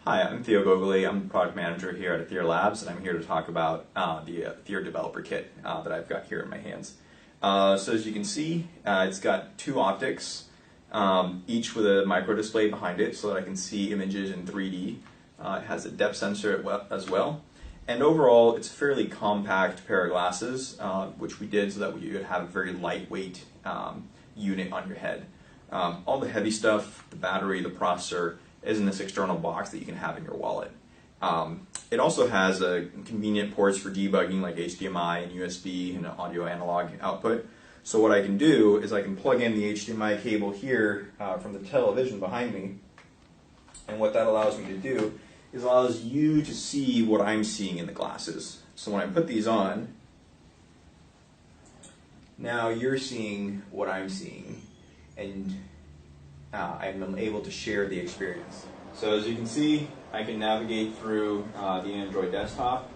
Hi, I'm Theo Gogoli. I'm the product manager here at Ethereum Labs, and I'm here to talk about the Ethereum Developer Kit that I've got here in my hands. So as you can see, it's got two optics, each with a micro display behind it so that I can see images in 3D. It has a depth sensor as well. And overall, it's a fairly compact pair of glasses, which we did so that you would have a very lightweight unit on your head. All the heavy stuff, the battery, the processor, is in this external box that you can have in your wallet. It also has convenient ports for debugging like HDMI and USB and audio analog output. So what I can do is I can plug in the HDMI cable here from the television behind me, and what that allows me to do is allows you to see what I'm seeing in the glasses. So when I put these on, now you're seeing what I'm seeing, and I'm able to share the experience. So as you can see, I can navigate through the Android desktop.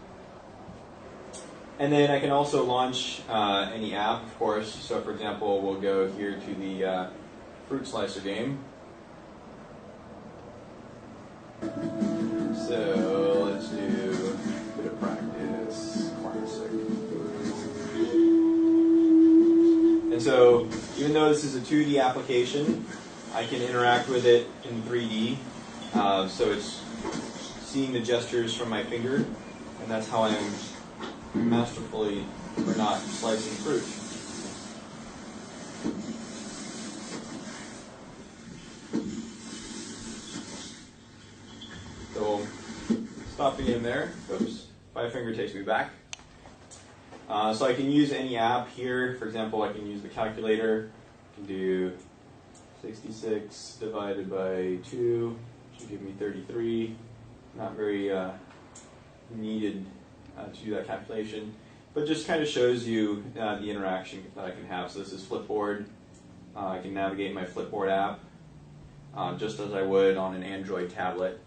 And then I can also launch any app, of course. So for example, we'll go here to the fruit slicer game. So let's do a bit of practice, classic. And so even though this is a 2D application, I can interact with it in 3D, so it's seeing the gestures from my finger, and that's how I'm masterfully, or not, slicing fruit. So stopping in there, oops, my finger takes me back. So I can use any app here. For example, I can use the calculator. I can do 66 divided by 2 should give me 33. Not very needed to do that calculation, but just kind of shows you the interaction that I can have. So this is Flipboard. I can navigate my Flipboard app just as I would on an Android tablet,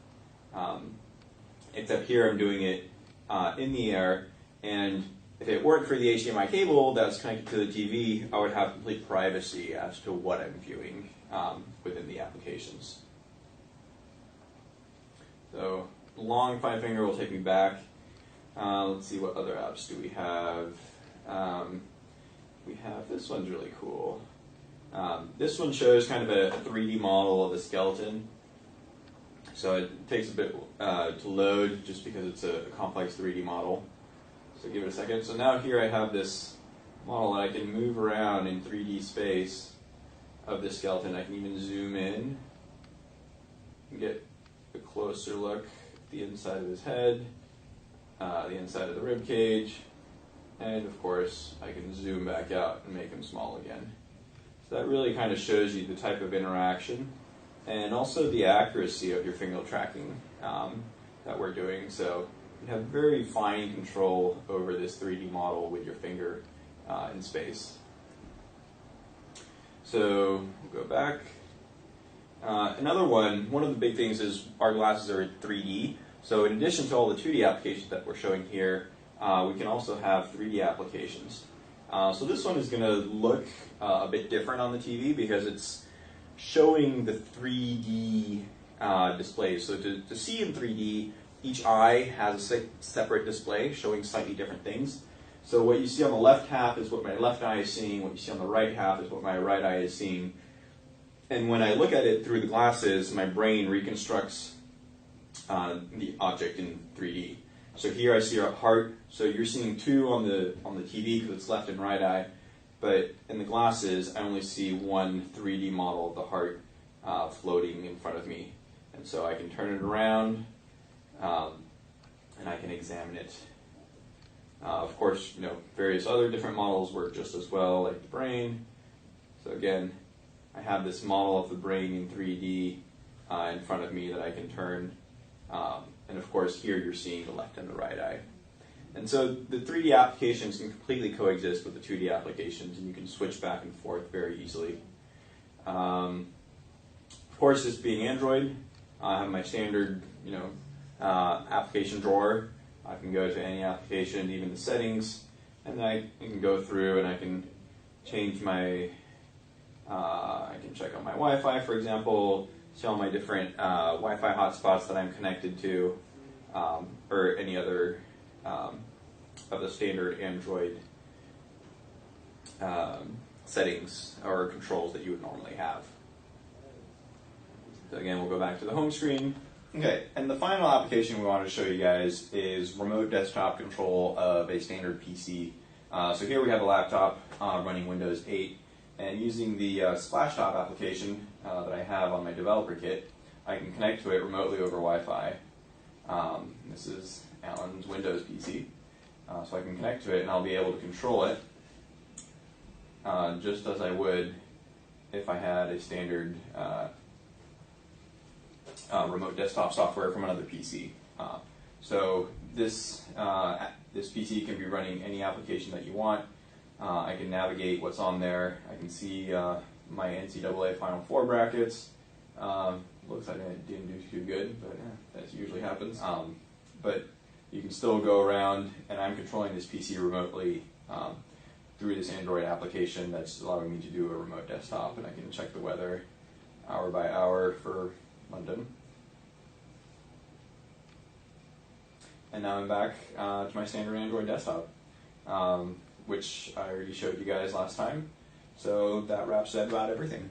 except here I'm doing it in the air, and if it weren't for the HDMI cable that's connected to the TV, I would have complete privacy as to what I'm viewing within the applications. So long five finger will take me back. Let's see, what other apps do we have? We have, this one's really cool. This one shows kind of a 3D model of a skeleton. So it takes a bit to load just because it's a complex 3D model. So give it a second. So now here I have this model that I can move around in 3D space of this skeleton. I can even zoom in and get a closer look at the inside of his head, the inside of the rib cage, and of course I can zoom back out and make him small again. So that really kind of shows you the type of interaction and also the accuracy of your finger tracking that we're doing. So you have very fine control over this 3D model with your finger in space. So we'll go back. Another one of the big things is our glasses are 3D. So in addition to all the 2D applications that we're showing here, we can also have 3D applications. So this one is going to look a bit different on the TV because it's showing the 3D displays. So to see in 3D, each eye has a separate display showing slightly different things. So what you see on the left half is what my left eye is seeing, what you see on the right half is what my right eye is seeing. And when I look at it through the glasses, my brain reconstructs the object in 3D. So here I see a heart, so you're seeing two on the TV because it's left and right eye, but in the glasses I only see one 3D model of the heart floating in front of me. And so I can turn it around, and I can examine it. Of course, various other different models work just as well, like the brain. So again, I have this model of the brain in 3D in front of me that I can turn. And of course, here you're seeing the left and the right eye. And so the 3D applications can completely coexist with the 2D applications, and you can switch back and forth very easily. Of course, this being Android, I have my standard, application drawer. I can go to any application, even the settings, and then I can go through and I can change my, I can check on my Wi-Fi, for example, see all my different Wi-Fi hotspots that I'm connected to, or any other of the standard Android settings or controls that you would normally have. So again, we'll go back to the home screen. Okay, and the final application we wanted to show you guys is remote desktop control of a standard PC. So here we have a laptop running Windows 8, and using the Splashtop application that I have on my developer kit, I can connect to it remotely over Wi-Fi. This is Alan's Windows PC, so I can connect to it and I'll be able to control it just as I would if I had a standard remote desktop software from another PC. So this PC can be running any application that you want. I can navigate what's on there. I can see my NCAA Final Four brackets. Looks like I didn't do too good, but that usually happens. But you can still go around, and I'm controlling this PC remotely through this Android application that's allowing me to do a remote desktop, and I can check the weather hour by hour for London. And now I'm back to my standard Android desktop, which I already showed you guys last time. So that wraps up about everything.